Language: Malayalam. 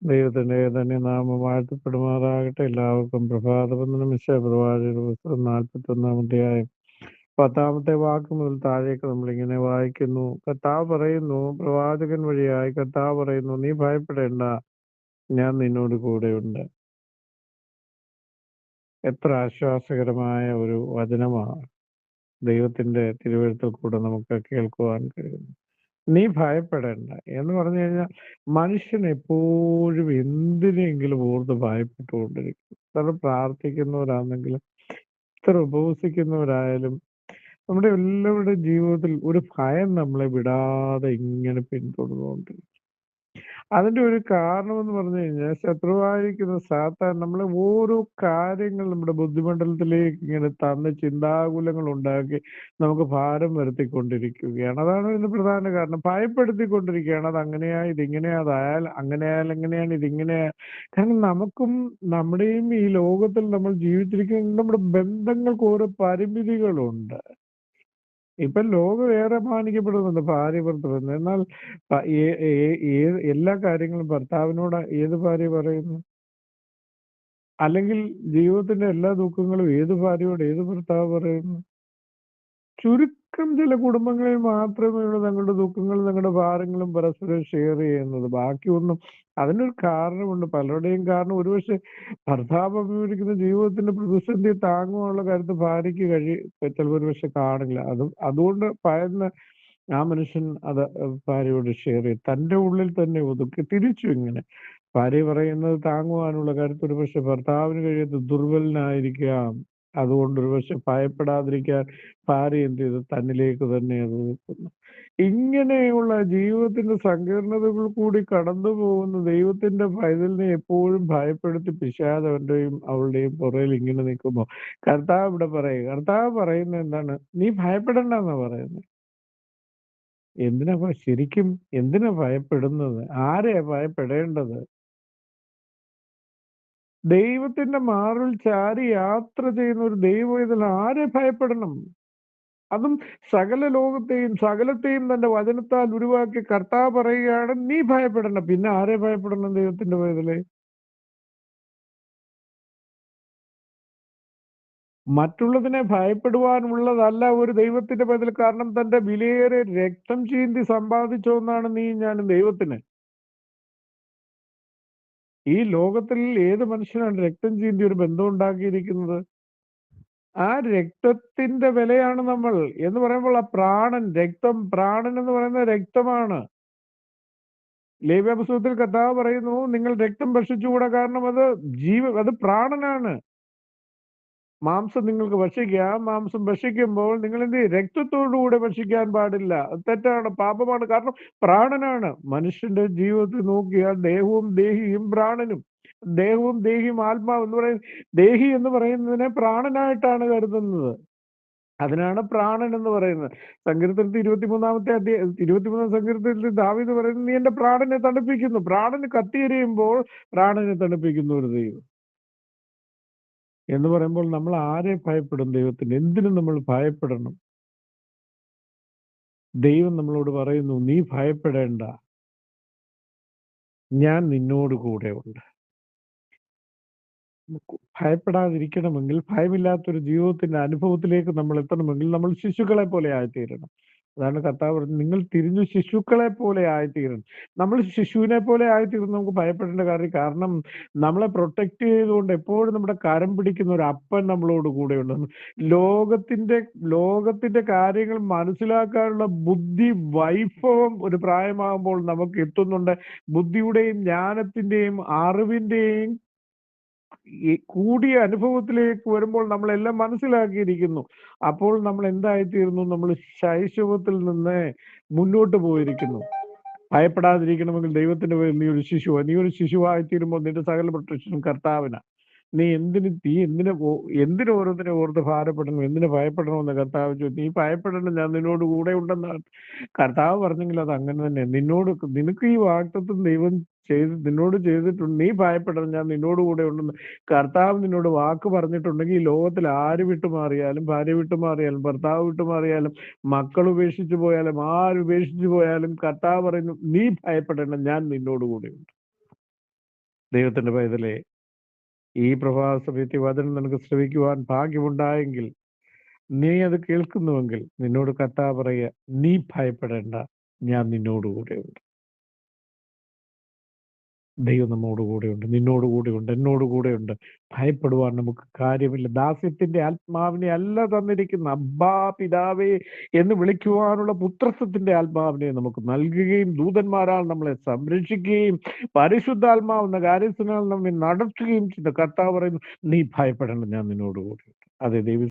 ദൈവത്തിന്റെ തന്നെ നാമം വാഴ്ത്തപ്പെടുമാറാകട്ടെ. എല്ലാവർക്കും പ്രഭാതവന്ദനം. പ്രവാചകരുടെ പുസ്തകം 41-ാം അധ്യായം 10-ാമത്തെ വാക്ക് മുതൽ താഴേക്ക് നമ്മളിങ്ങനെ വായിക്കുന്നു. കർത്താവ് പറയുന്നു, പ്രവാചകൻ വഴിയായി കർത്താവ് പറയുന്നു, നീ ഭയപ്പെടേണ്ട, ഞാൻ നിന്നോട് കൂടെയുണ്ട്. എത്ര ആശ്വാസകരമായ ഒരു വചനമാണ് ദൈവത്തിന്റെ തിരുവഴുത്തിൽ കൂടെ നമുക്ക് കേൾക്കുവാൻ കഴിയുന്നു. നീ ഭയപ്പെടേണ്ട എന്ന് പറഞ്ഞു കഴിഞ്ഞാൽ മനുഷ്യൻ എപ്പോഴും എന്തിനെങ്കിലും ഓർത്ത് ഭയപ്പെട്ടുകൊണ്ടിരിക്കും. എത്ര പ്രാർത്ഥിക്കുന്നവരാണെങ്കിലും എത്ര ഉപവസിക്കുന്നവരായാലും നമ്മുടെ എല്ലാവരുടെയും ജീവിതത്തിൽ ഒരു ഭയം നമ്മളെ വിടാതെ ഇങ്ങനെ പിന്തുടർന്നുകൊണ്ടിരിക്കും. അതിന്റെ ഒരു കാരണം എന്ന് പറഞ്ഞു കഴിഞ്ഞാൽ ശത്രുവായിരിക്കുന്ന സാത്താൻ നമ്മളെ ഓരോ കാര്യങ്ങൾ നമ്മുടെ ബുദ്ധിമണ്ഡലത്തിലേക്ക് ഇങ്ങനെ തന്ന് ചിന്താകുലങ്ങൾ ഉണ്ടാക്കി നമുക്ക് ഭാരം വരുത്തിക്കൊണ്ടിരിക്കുകയാണ്. അതാണ് ഇതിന്റെ പ്രധാന കാരണം. ഭയപ്പെടുത്തിക്കൊണ്ടിരിക്കുകയാണ്. അത് അങ്ങനെയാ, ഇതിങ്ങനെയാ, അതായാൽ അങ്ങനെയായാൽ എങ്ങനെയാണ്, ഇതിങ്ങനെയാ. കാരണം നമുക്കും നമ്മുടെയും ഈ ലോകത്തിൽ നമ്മൾ ജീവിച്ചിരിക്കുന്ന നമ്മുടെ ബന്ധങ്ങൾക്ക് ഓരോ പരിമിതികളുണ്ട്. ഇപ്പൊ ലോകം ഏറെ മാനിക്കപ്പെടുന്നുണ്ട് ഭാര്യ ഭർത്തൃബന്ധം. എന്നാൽ എല്ലാ കാര്യങ്ങളും ഭർത്താവിനോട് ഏത് ഭാര്യ പറയുന്നു? അല്ലെങ്കിൽ ജീവിതത്തിന്റെ എല്ലാ ദുഃഖങ്ങളും ഏത് ഭാര്യയോട് ഏത് ഭർത്താവ് പറയുന്നു? ചുരുക്കം ചില കുടുംബങ്ങളിൽ മാത്രമേ ഉള്ളൂ തങ്ങളുടെ ദുഃഖങ്ങളും തങ്ങളുടെ ഭാരങ്ങളും പരസ്പരം ഷെയർ ചെയ്യുന്നത്. ബാക്കിയൊന്നും അതിനൊരു കാരണമുണ്ട്. പലരുടെയും കാരണം ഒരുപക്ഷെ ഭർത്താവ് അഭിമുഖീകരിക്കുന്ന ജീവിതത്തിന്റെ പ്രതിസന്ധി താങ്ങുവാനുള്ള കാര്യത്തിൽ ഭാര്യയ്ക്ക് ചിലപ്പോൾ ഒരുപക്ഷെ കാണില്ല. അതുകൊണ്ട് ഭയന്ന് ആ മനുഷ്യൻ അത് ഭാര്യയോട് ഷെയർ ചെയ്യും. തന്റെ ഉള്ളിൽ തന്നെ ഒതുക്കി തിരിച്ചു ഇങ്ങനെ ഭാര്യ പറയുന്നത് താങ്ങുവാനുള്ള കാര്യത്തിൽ ഒരുപക്ഷെ ഭർത്താവിന് കഴിയാത്ത ദുർബലനായിരിക്കാം. അതുകൊണ്ട് ഒരുപക്ഷെ ഭയപ്പെടാതിരിക്കാൻ ഭാര്യ എന്ത് ചെയ്തു? തന്നിലേക്ക് തന്നെ അത് വെക്കുന്നു. ഇങ്ങനെയുള്ള ജീവിതത്തിന്റെ സങ്കീർണതകൾ കൂടി കടന്നു പോകുന്ന ദൈവത്തിന്റെ പൈതലിനെ എപ്പോഴും ഭയപ്പെടുത്തി പിശാച് അവന്റെയും അവളുടെയും പുറകിൽ ഇങ്ങനെ നിൽക്കുമ്പോ കർത്താവ് ഇവിടെ പറയുക, കർത്താവ് പറയുന്നത് എന്താണ്? നീ ഭയപ്പെടണ്ടെന്നാ പറയുന്നത്. ശരിക്കും എന്തിനാ ഭയപ്പെടുന്നത്? ആരെയാ ഭയപ്പെടേണ്ടത്? ദൈവത്തിന്റെ മാറിൽ ചാരി യാത്ര ചെയ്യുന്ന ഒരു ദൈവവേദന ആരെ ഭയപ്പെടണം? അതും സകല ലോകത്തെയും സകലത്തെയും തന്റെ വചനത്താൽ ഉരുവാക്കി കർത്താവ് പറയുകയാണ്, നീ ഭയപ്പെടണ്ട. പിന്നെ ആരെ ഭയപ്പെടണം? ദൈവത്തിന്റെ വേദലെ മറ്റുള്ളതിനെ ഭയപ്പെടുവാനുള്ളതല്ല ഒരു ദൈവത്തിന്റെ ബദൽ. കാരണം തന്റെ വിലയേറെ രക്തം ചീന്തി സമ്പാദിച്ചോന്നാണ് നീ ഞാനും ദൈവത്തിന്. ഈ ലോകത്തിൽ ഏത് മനുഷ്യനാണ് രക്തം ചീന്തി ഒരു ബന്ധം ഉണ്ടാക്കിയിരിക്കുന്നത്? ആ രക്തത്തിന്റെ വിലയാണ് നമ്മൾ എന്ന് പറയുമ്പോൾ ആ പ്രാണൻ പ്രാണൻ എന്ന് പറയുന്നത് രക്തമാണ്. ലേവ്യ പുസ്തകത്തിൽ കർത്താവ് പറയുന്നു, നിങ്ങൾ രക്തം ഭക്ഷിച്ചുകൂടാ, കാരണം അത് പ്രാണനാണ്. മാംസം നിങ്ങൾക്ക് ഭക്ഷിക്കാം. മാംസം ഭക്ഷിക്കുമ്പോൾ നിങ്ങൾ എന്ത് ചെയ്യും? രക്തത്തോടുകൂടെ ഭക്ഷിക്കാൻ പാടില്ല. അത് തെറ്റാണ്, പാപമാണ്. കാരണം പ്രാണനാണ്. മനുഷ്യന്റെ ജീവിതത്തിൽ നോക്കിയാൽ ദേഹവും ദേഹിയും പ്രാണനും, ദേഹവും ദേഹിയും ആത്മാവ് എന്ന് പറയുന്നത്, ദേഹി എന്ന് പറയുന്നതിനെ പ്രാണനായിട്ടാണ് കരുതുന്നത്. അതിനാണ് പ്രാണൻ എന്ന് പറയുന്നത്. സങ്കീർത്തനത്തിൽ 23-ാം സങ്കീർത്തനത്തിൽ ദാവീദ് പറയുന്നത്, നീ എന്റെ പ്രാണനെ തണുപ്പിക്കുന്നു. പ്രാണന് കത്തിയെരിയുമ്പോൾ പ്രാണനെ തണുപ്പിക്കുന്ന ഒരു ദൈവം എന്ന് പറയുമ്പോൾ നമ്മൾ ആരെ ഭയപ്പെടും? ദൈവത്തിന്. എന്തിനു നമ്മൾ ഭയപ്പെടണം? ദൈവം നമ്മളോട് പറയുന്നു, നീ ഭയപ്പെടേണ്ട, ഞാൻ നിന്നോട് കൂടെ ഉണ്ട്. ഭയപ്പെടാതിരിക്കണമെങ്കിൽ, ഭയമില്ലാത്തൊരു ജീവിതത്തിന്റെ അനുഭവത്തിലേക്ക് നമ്മൾ എത്തണമെങ്കിൽ നമ്മൾ ശിശുക്കളെ പോലെ ആയിത്തീരണം. അതാണ് കർത്താവ് പറഞ്ഞത്, നിങ്ങൾ തിരിഞ്ഞു ശിശുക്കളെ പോലെ ആയിത്തീരണം. നമ്മൾ ശിശുവിനെ പോലെ ആയിത്തീർന്ന് നമുക്ക് ഭയപ്പെടേണ്ട കാര്യം. കാരണം നമ്മളെ പ്രൊട്ടക്ട് ചെയ്തുകൊണ്ട് എപ്പോഴും നമ്മുടെ കരം പിടിക്കുന്ന ഒരു അപ്പൻ നമ്മളോട് കൂടെയുണ്ട്. ലോകത്തിന്റെ കാര്യങ്ങൾ മനസ്സിലാക്കാനുള്ള ബുദ്ധി വൈഭവം ഒരു പ്രായമാകുമ്പോൾ നമുക്ക് എത്തുന്നുണ്ട്. ബുദ്ധിയുടെയും ജ്ഞാനത്തിന്റെയും അറിവിന്റെയും ഈ കൂടിയ അനുഭവത്തിലേക്ക് വരുമ്പോൾ നമ്മളെല്ലാം മനസ്സിലാക്കിയിരിക്കുന്നു. അപ്പോൾ നമ്മൾ എന്തായിത്തീരുന്നു? നമ്മൾ ശൈശവത്തിൽ നിന്ന് മുന്നോട്ട് പോയിരിക്കുന്നു. ഭയപ്പെടാതിരിക്കണമെങ്കിൽ ദൈവത്തിന്റെ പേരിൽ നീ ഒരു ശിശുവായിത്തീരുമ്പോൾ നിന്റെ സകല പ്രൊട്ടക്ഷനും കർത്താവിനാ. നീ എന്തിന് ഓരോന്നിനെ ഓർത്ത് ഭാരപ്പെടണം, എന്തിനു ഭയപ്പെടണമെന്ന് കർത്താവ് ചോദിച്ചു. നീ ഭയപ്പെടണം, ഞാൻ നിന്നോട് കൂടെ ഉണ്ടെന്നാണ് കർത്താവ് പറഞ്ഞെങ്കിൽ അത് അങ്ങനെ തന്നെ. നിനക്ക് ഈ വാഗ്ദത്തം ദൈവം നിന്നോട് ചെയ്തിട്ടുണ്ട്. നീ ഭയപ്പെടണം, ഞാൻ നിന്നോട് കൂടെ ഉണ്ടെന്ന് കർത്താവ് നിന്നോട് വാക്ക് പറഞ്ഞിട്ടുണ്ടെങ്കിൽ ഈ ലോകത്തിൽ ആര് വിട്ടുമാറിയാലും, ഭാര്യ വിട്ടുമാറിയാലും, ഭർത്താവ് വിട്ടുമാറിയാലും, മക്കൾ ഉപേക്ഷിച്ചു പോയാലും, ആര് ഉപേക്ഷിച്ചു പോയാലും കർത്താവ് പറയുന്നു, നീ ഭയപ്പെടണം, ഞാൻ നിന്നോട് കൂടെ ഉണ്ട്. ദൈവത്തിന്റെ പൈതലേ, ഈ പ്രഭാത സമയത്ത് ഈ വചനം നിനക്ക് ശ്രവിക്കുവാൻ ഭാഗ്യമുണ്ടായെങ്കിൽ, നീ അത് കേൾക്കുന്നുവെങ്കിൽ നിന്നോട് കർത്താവ് പറയുക, നീ ഭയപ്പെടേണ്ട, ഞാൻ നിന്നോട് കൂടെയുണ്ട്. ദൈവം നമ്മോട് കൂടെയുണ്ട്, നിന്നോട് കൂടെയുണ്ട്, എന്നോട് കൂടെയുണ്ട്. ഭയപ്പെടുവാൻ നമുക്ക് കാര്യമില്ല. ദാസ്യത്തിന്റെ ആത്മാവിനെ അല്ല തന്നിരിക്കുന്ന, അബ്ബാ പിതാവേ എന്ന് വിളിക്കുവാനുള്ള പുത്രത്വത്തിന്റെ ആത്മാവിനെ നമുക്ക് നൽകുകയും ദൂതന്മാരാൽ നമ്മളെ സംരക്ഷിക്കുകയും പരിശുദ്ധാത്മാവെന്ന കാര്യത്തിനാൽ നമ്മെ നടത്തുകയും ചെയ്ത കർത്താവ് പറയുന്നു, നീ ഭയപ്പെടേണ്ട, ഞാൻ നിന്നോട് കൂടെയുണ്ട്. അതെ, ദൈവം